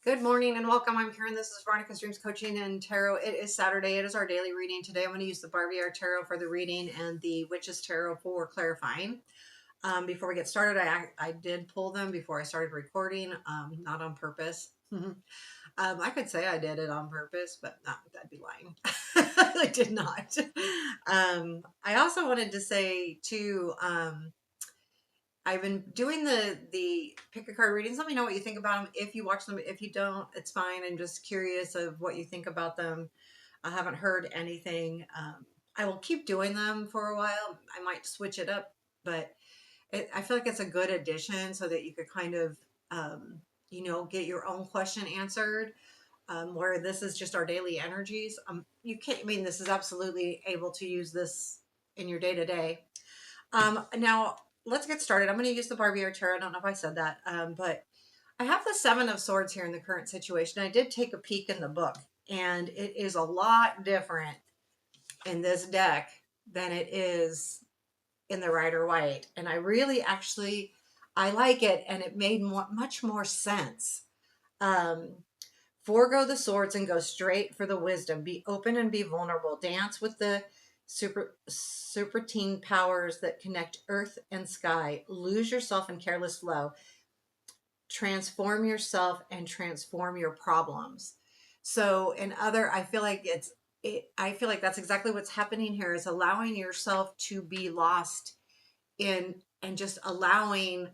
Good morning and welcome. I'm Karen. This is Veronica's Dreams Coaching and Tarot. It is Saturday. It is our daily reading. Today I'm going to use the Barbie Tarot for the reading and the Witch's Tarot for clarifying. Before we get started, I did pull them before I started recording, not on purpose. I could say I did it on purpose, but no, that'd be lying. I did not. I also wanted to say too, I've been doing the pick a card readings. Let me know what you think about them. If you watch them, if you don't, it's fine. I'm just curious of what you think about them. I haven't heard anything. I will keep doing them for a while. I might switch it up, but I feel like it's a good addition so that you could kind of, get your own question answered. Where this is just our daily energies. You can't. I mean, this is absolutely able to use this in your day to day. Now let's get started. I'm going to use the Barbie Tarot. I don't know if I said that, but I have the Seven of Swords here in the current situation. I did take a peek in the book, and it is a lot different in this deck than it is in the Rider White. And I really actually, I like it, and it made much more sense. Um, Forego the swords and go straight for the wisdom. Be open and be vulnerable. Dance with the supertein powers that connect earth and sky. Lose yourself in careless flow. Transform yourself and transform your problems. So I feel like I feel like that's exactly what's happening here, is allowing yourself to be lost in and just allowing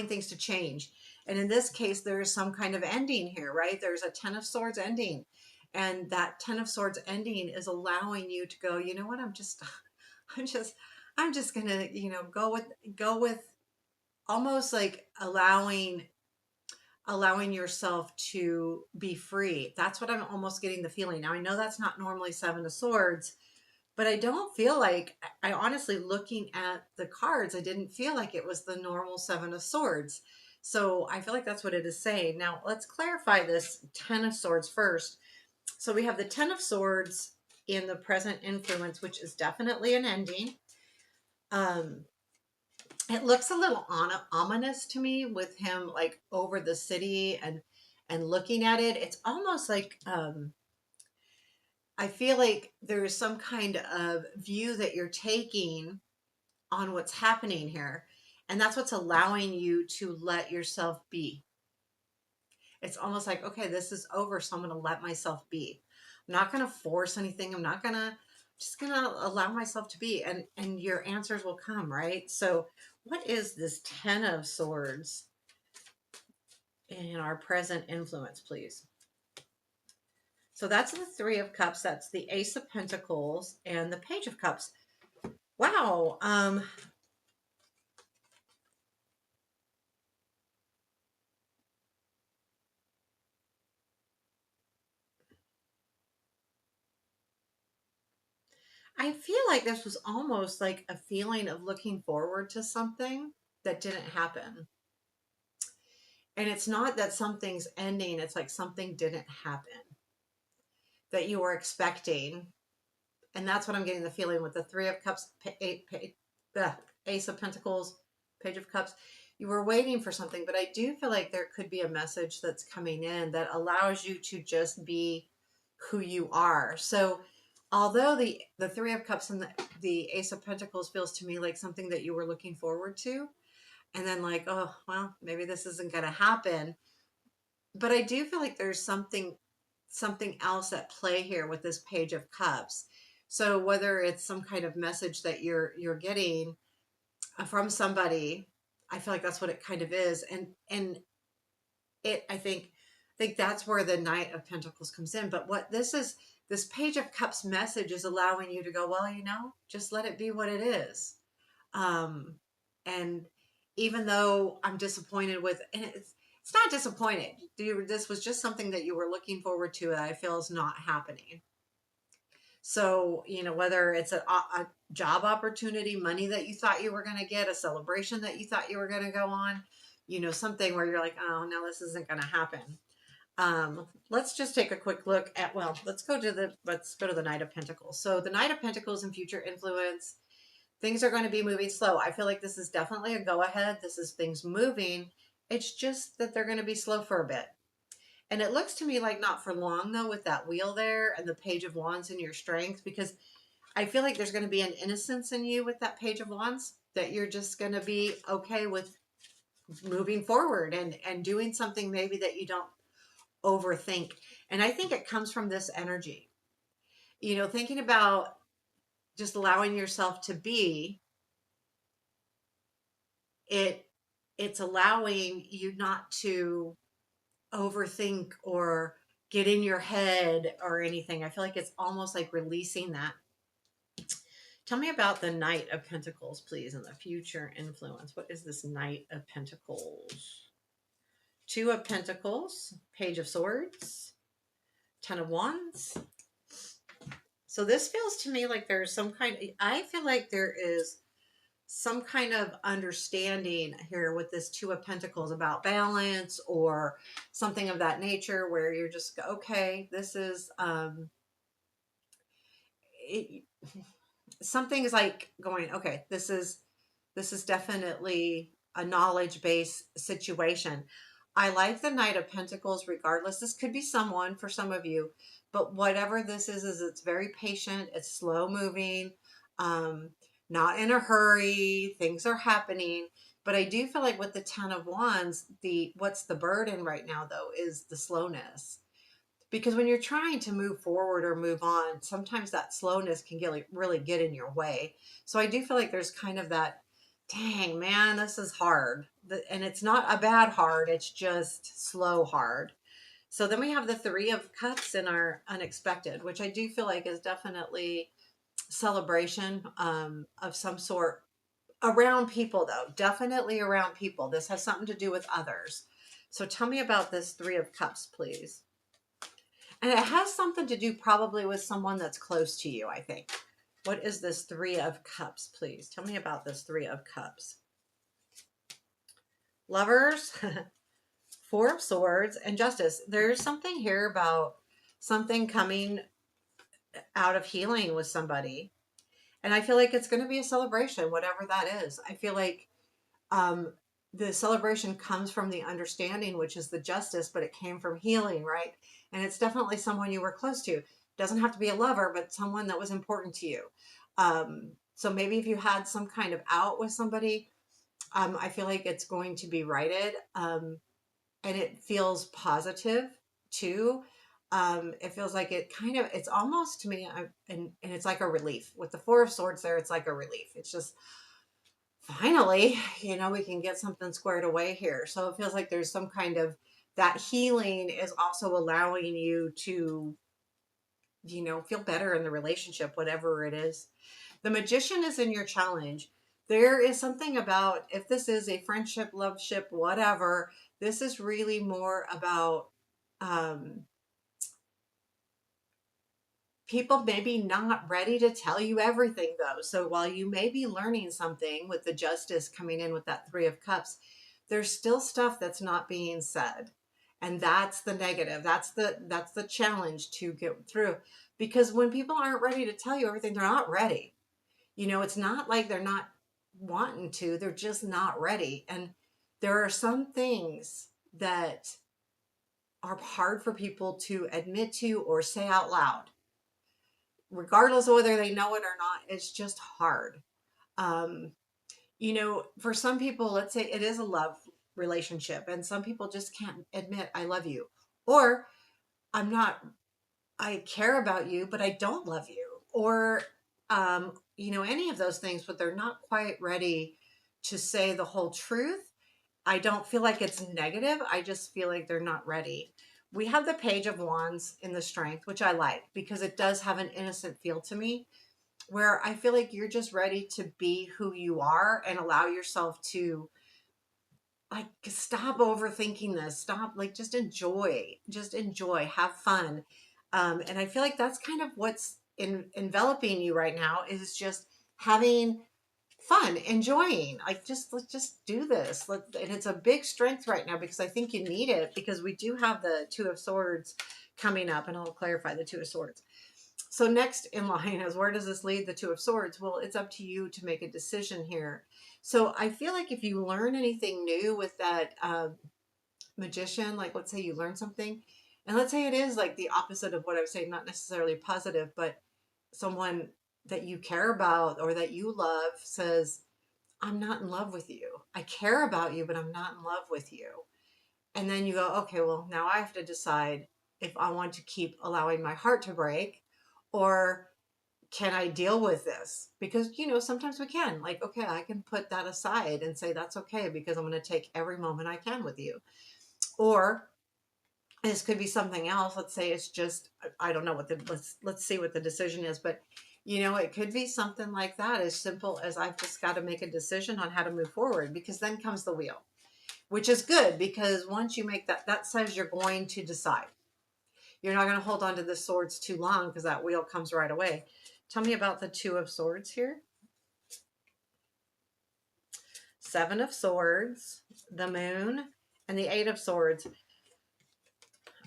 things to change. And in this case, there is some kind of ending here, right? There's a Ten of Swords ending. And that Ten of Swords ending is allowing you to go, you know what, I'm just, I'm just gonna, go with almost like allowing yourself to be free. That's what I'm almost getting the feeling. Now I know that's not normally Seven of Swords, but I don't feel like, I honestly, looking at the cards, I didn't feel like it was the normal Seven of Swords. So I feel like that's what it is saying. Now let's clarify this Ten of Swords first. So we have the Ten of Swords in the present influence, which is definitely an ending. It looks a little ominous to me with him like over the city and looking at it. It's almost like I feel like there's some kind of view that you're taking on what's happening here. And that's what's allowing you to let yourself be. It's almost like, okay, this is over, so I'm going to let myself be. I'm not going to force anything. I'm not going to, just going to allow myself to be, and your answers will come, right? So what is this Ten of Swords in our present influence, please? So that's the Three of Cups. That's the Ace of Pentacles and the Page of Cups. Wow. I feel like this was almost like a feeling of looking forward to something that didn't happen. And it's not that something's ending, it's like something didn't happen that you were expecting. And that's what I'm getting the feeling with the Three of Cups, Ace of Pentacles, Page of Cups. You were waiting for something, but I do feel like there could be a message that's coming in that allows you to just be who you are. So although the Three of Cups and the Ace of Pentacles feels to me like something that you were looking forward to, and then like, oh, well, maybe this isn't going to happen. But I do feel like there's something else at play here with this Page of Cups. So whether it's some kind of message that you're getting from somebody, I feel like that's what it kind of is. And it I think that's where the Knight of Pentacles comes in. But what this Page of Cups message is allowing you to go, well, just let it be what it is. And even though I'm disappointed with, and it's not disappointed. This was just something that you were looking forward to, that I feel is not happening. So, whether it's a job opportunity, money that you thought you were going to get, a celebration that you thought you were going to go on, something where you're like, oh, no, this isn't going to happen. Let's just take a quick look at, well, let's go to the Knight of Pentacles. So the Knight of Pentacles and future influence, things are going to be moving slow. I feel like this is definitely a go ahead. This is things moving, It's just that they're going to be slow for a bit. And it looks to me like not for long though, with that wheel there and the Page of Wands in your strength, because I feel like there's going to be an innocence in you with that Page of Wands, that you're just going to be okay with moving forward and doing something maybe that you don't overthink. And I think it comes from this energy, thinking about just allowing yourself to be it. It's allowing you not to overthink or get in your head or anything. I feel like it's almost like releasing that. Tell me about the Knight of Pentacles, please, and the future influence. What is this Knight of Pentacles? Two of Pentacles, Page of Swords, Ten of Wands. So this feels to me like there's I feel like there is some kind of understanding here with this Two of Pentacles about balance or something of that nature, where you're just, okay, this is, it, something is like going, okay, this is definitely a knowledge-based situation. I like the Knight of Pentacles regardless. This could be someone for some of you, but whatever this is it's very patient, it's slow moving, um, not in a hurry, things are happening. But I do feel like with the Ten of Wands, what's the burden right now though is the slowness. Because when you're trying to move forward or move on, sometimes that slowness can really get in your way. So I do feel like there's kind of that, dang man, this is hard. And it's not a bad hard, it's just slow hard. So then we have the Three of Cups in our unexpected, which I do feel like is definitely celebration of some sort around people, though. Definitely around people. This has something to do with others. So tell me about this Three of Cups, please. And it has something to do probably with someone that's close to you, I think. What is this Three of Cups, please? Tell me about this Three of Cups. Lovers, Four of Swords, and Justice. There's something here about something coming out of healing with somebody. And I feel like it's going to be a celebration, whatever that is. I feel like um, the celebration comes from the understanding, which is the justice, but it came from healing, right? And it's definitely someone you were close to. Doesn't have to be a lover, but someone that was important to you. So maybe if you had some kind of out with somebody, I feel like it's going to be righted. And it feels positive too. It feels like it's almost to me, and it's like a relief. With the Four of Swords there, it's like a relief. It's just, finally, we can get something squared away here. So it feels like there's some kind of, that healing is also allowing you to, feel better in the relationship, whatever it is. The Magician is in your challenge. There is something about, if this is a friendship, love ship, whatever, this is really more about um, people maybe not ready to tell you everything though. So while you may be learning something with the Justice coming in with that Three of Cups, there's still stuff that's not being said. And that's the negative. That's the challenge to get through. Because when people aren't ready to tell you everything, they're not ready. It's not like they're not wanting to, they're just not ready. And there are some things that are hard for people to admit to or say out loud, regardless of whether they know it or not. It's just hard. Um, for some people, let's say it is a love relationship, and some people just can't admit, I love you, or I'm not, I care about you, but I don't love you, or, any of those things, but they're not quite ready to say the whole truth. I don't feel like it's negative. I just feel like they're not ready. We have the Page of Wands in the Strength, which I like because it does have an innocent feel to me, where I feel like you're just ready to be who you are and allow yourself to, like, stop overthinking this. Stop, like, just enjoy, have fun. And I feel like that's kind of what's enveloping you right now, is just having fun, enjoying, like, let's just do this. And it's a big strength right now because I think you need it, because we do have the Two of Swords coming up, and I'll clarify the Two of Swords. So next in line is, where does this lead? The Two of Swords. Well, it's up to you to make a decision here. So I feel like if you learn anything new with that magician, like let's say you learn something, and let's say it is like the opposite of what I was saying, not necessarily positive, but someone that you care about or that you love says, I'm not in love with you. I care about you, but I'm not in love with you. And then you go, okay, well, now I have to decide if I want to keep allowing my heart to break, or can I deal with this? Because, sometimes we can. Like, okay, I can put that aside and say that's okay because I'm going to take every moment I can with you. Or this could be something else. Let's say it's just, I don't know what let's see what the decision is, but it could be something like that, as simple as I've just got to make a decision on how to move forward, because then comes the wheel, which is good because once you make that says you're going to decide. You're not going to hold on to the swords too long because that wheel comes right away. Tell me about the Two of Swords here. Seven of Swords, the Moon, and the Eight of Swords.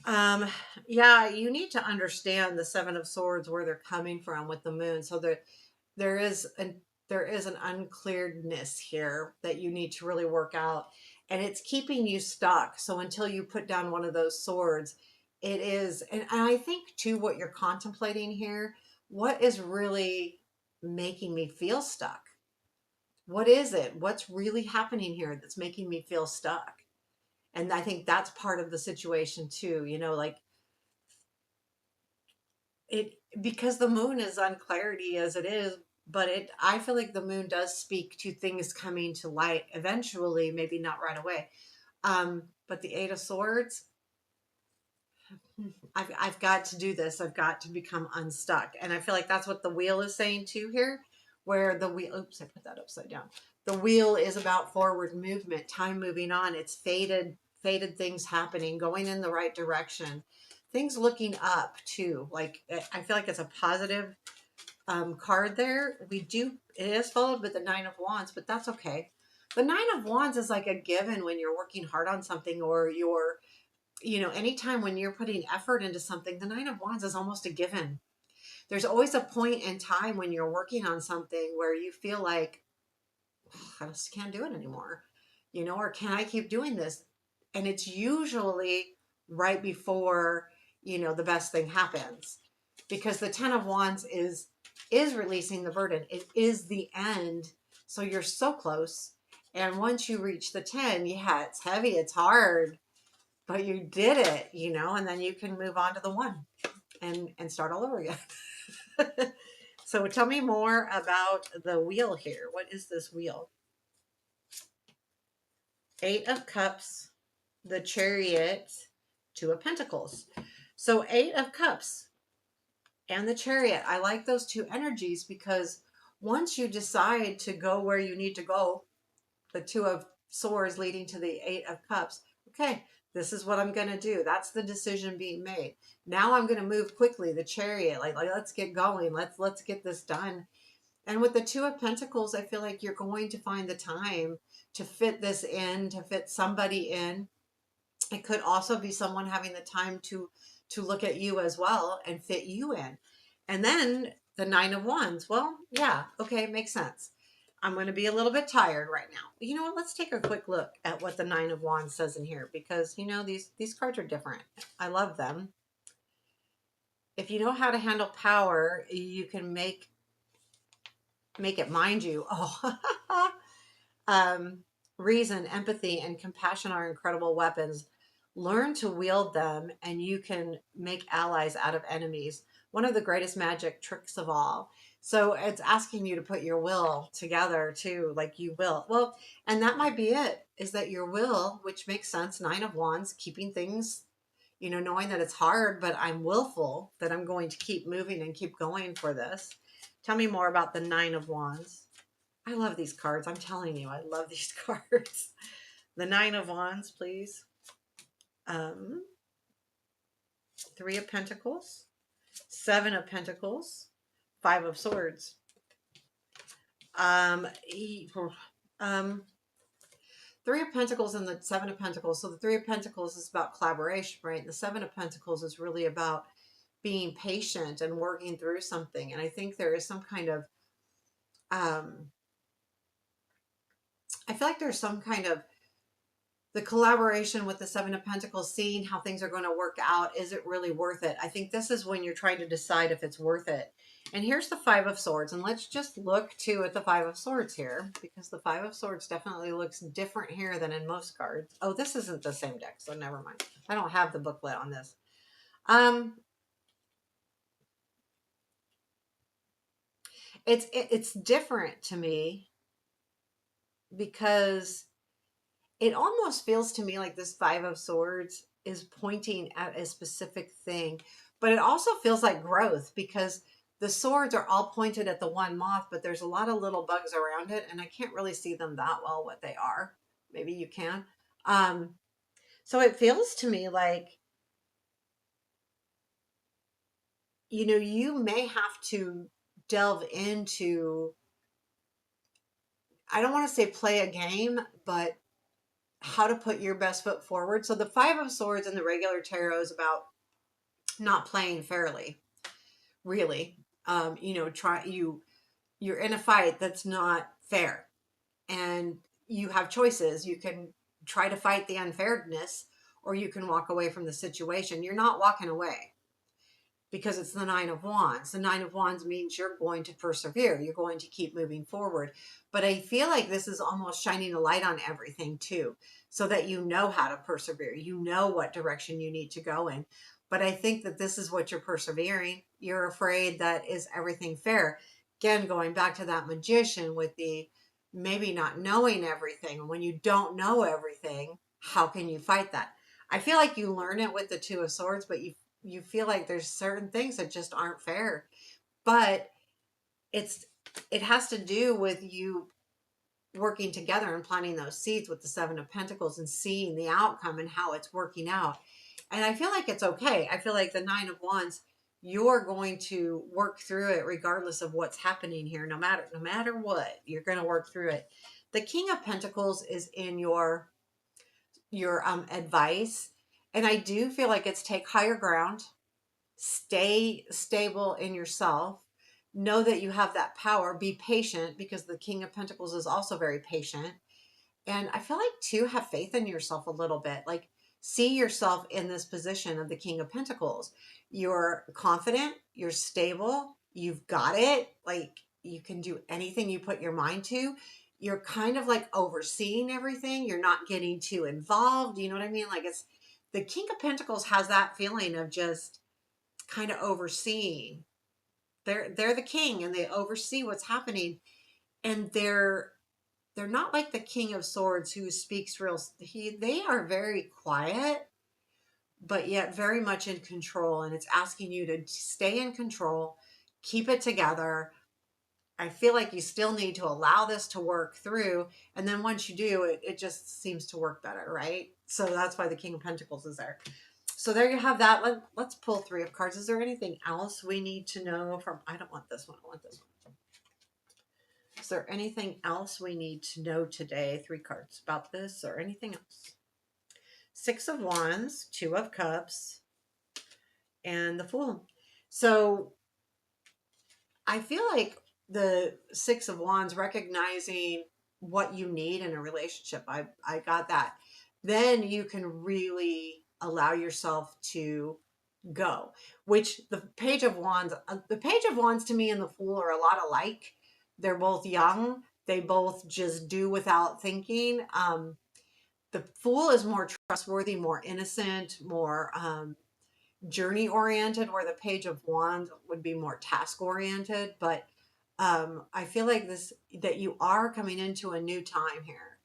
Um, yeah, you need to understand the Seven of Swords, where they're coming from with the Moon. So there is an unclearedness here that you need to really work out, and it's keeping you stuck. So until you put down one of those swords, it is, and I think too, what you're contemplating here, what is really making me feel stuck? What is it? What's really happening here that's making me feel stuck? And I think that's part of the situation too, like it, because the moon is unclarity as it is, but I feel like the moon does speak to things coming to light eventually, maybe not right away. But the Eight of Swords, I've got to do this. I've got to become unstuck. And I feel like that's what the wheel is saying too here, where the wheel, oops, I put that upside down. The wheel is about forward movement, time moving on. It's faded things happening, going in the right direction, things looking up too. Like I feel like it's a positive card there. It is followed with the Nine of Wands, but that's okay. The Nine of Wands is like a given when you're working hard on something, or you're, anytime when you're putting effort into something, the Nine of Wands is almost a given. There's always a point in time when you're working on something where you feel like, I just can't do it anymore, or can I keep doing this? And it's usually right before, the best thing happens, because the Ten of Wands is releasing the burden. It is the end. So you're so close. And once you reach the 10, yeah, it's heavy, it's hard, but you did it, and then you can move on to the 1 and start all over again. So tell me more about the wheel here. What is this wheel? Eight of Cups, the Chariot, Two of Pentacles. So Eight of Cups and the Chariot. I like those two energies because once you decide to go where you need to go, the Two of Swords leading to the Eight of Cups, okay, this is what I'm going to do. That's the decision being made. Now I'm going to move quickly. The Chariot, like let's get going. Let's get this done. And with the Two of Pentacles, I feel like you're going to find the time to fit this in, to fit somebody in. It could also be someone having the time to look at you as well and fit you in. And then the Nine of Wands. Well, yeah, okay, makes sense. I'm going to be a little bit tired right now. You know what? Let's take a quick look at what the Nine of Wands says in here, because these cards are different. I love them. If you know how to handle power, you can make it mind you. Oh, reason, empathy, and compassion are incredible weapons. Learn to wield them, and you can make allies out of enemies. One of the greatest magic tricks of all. So it's asking you to put your will together too, like you will. Well, and that might be it, is that your will, which makes sense, Nine of Wands, keeping things, knowing that it's hard, but I'm willful, that I'm going to keep moving and keep going for this. Tell me more about the Nine of Wands. I love these cards. I'm telling you, I love these cards. The Nine of Wands, please. Three of Pentacles, Seven of Pentacles, Five of Swords. Three of Pentacles and the Seven of Pentacles. So the Three of Pentacles is about collaboration, right? And the Seven of Pentacles is really about being patient and working through something. And I think there is some kind of, I feel like there's some kind of the collaboration with the Seven of Pentacles, seeing how things are going to work out. Is it really worth it? I think this is when you're trying to decide if it's worth it. And here's the Five of Swords. And let's just look too at the Five of Swords here, because the Five of Swords definitely looks different here than in most cards. Oh, this isn't the same deck, so never mind. I don't have the booklet on this. It's different to me because it almost feels to me like this Five of Swords is pointing at a specific thing, but it also feels like growth because the swords are all pointed at the one moth, but there's a lot of little bugs around it, and I can't really see them that well what they are. Maybe you can. So it feels to me like, you know, you may have to delve into, I don't want to say play a game, but how to put your best foot forward. So the Five of Swords in the regular tarot is about not playing fairly, really. You know, you're in a fight that's not fair, and you have choices. You can try to fight the unfairness, or you can walk away from the situation. You're not walking away, because it's the Nine of Wands. The Nine of Wands means you're going to persevere. You're going to keep moving forward. But I feel like this is almost shining a light on everything too, so that you know how to persevere. You know what direction you need to go in. But I think that this is what you're persevering. You're afraid that is everything fair. Again, going back to that Magician with the maybe not knowing everything. And when you don't know everything, how can you fight that? I feel like you learn it with the Two of Swords, but you feel like there's certain things that just aren't fair. But it has to do with you working together and planting those seeds with the Seven of Pentacles and seeing the outcome and how it's working out. And I feel like it's okay. I feel like the Nine of Wands, you're going to work through it regardless of what's happening here. No matter what, you're going to work through it. The King of Pentacles is in your advice, and I do feel like it's take higher ground, stay stable in yourself, know that you have that power, be patient, because the King of Pentacles is also very patient. And I feel like too, have faith in yourself a little bit. Like, see yourself in this position of the King of Pentacles. You're confident, you're stable, you've got it. Like, you can do anything you put your mind to. You're kind of like overseeing everything. You're not getting too involved. You know what I mean? Like, it's the King of Pentacles has that feeling of just kind of overseeing. They're the king and they oversee what's happening. And they're not like the King of Swords who speaks real. They are very quiet, but yet very much in control. And it's asking you to stay in control, keep it together. I feel like you still need to allow this to work through. And then once you do, it just seems to work better, right? So that's why the King of Pentacles is there. So there you have that. Let's pull three of cards. Is there anything else we need to know from, I don't want this one, I want this one. Is there anything else we need to know today? Three cards about this or anything else? Six of Wands, Two of Cups, and the Fool. So I feel like the Six of Wands, recognizing what you need in a relationship. I got that. Then you can really allow yourself to go, which the Page of Wands, to me and the Fool are a lot alike. They're both young. They both just do without thinking. The Fool is more trustworthy, more innocent, more journey oriented, where the Page of Wands would be more task oriented. But I feel like that you are coming into a new time here.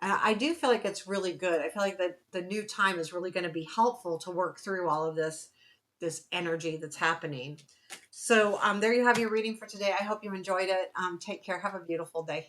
And I do feel like it's really good. I feel like that the new time is really going to be helpful to work through all of this energy that's happening. So there you have your reading for today. I hope you enjoyed it. Take care. Have a beautiful day.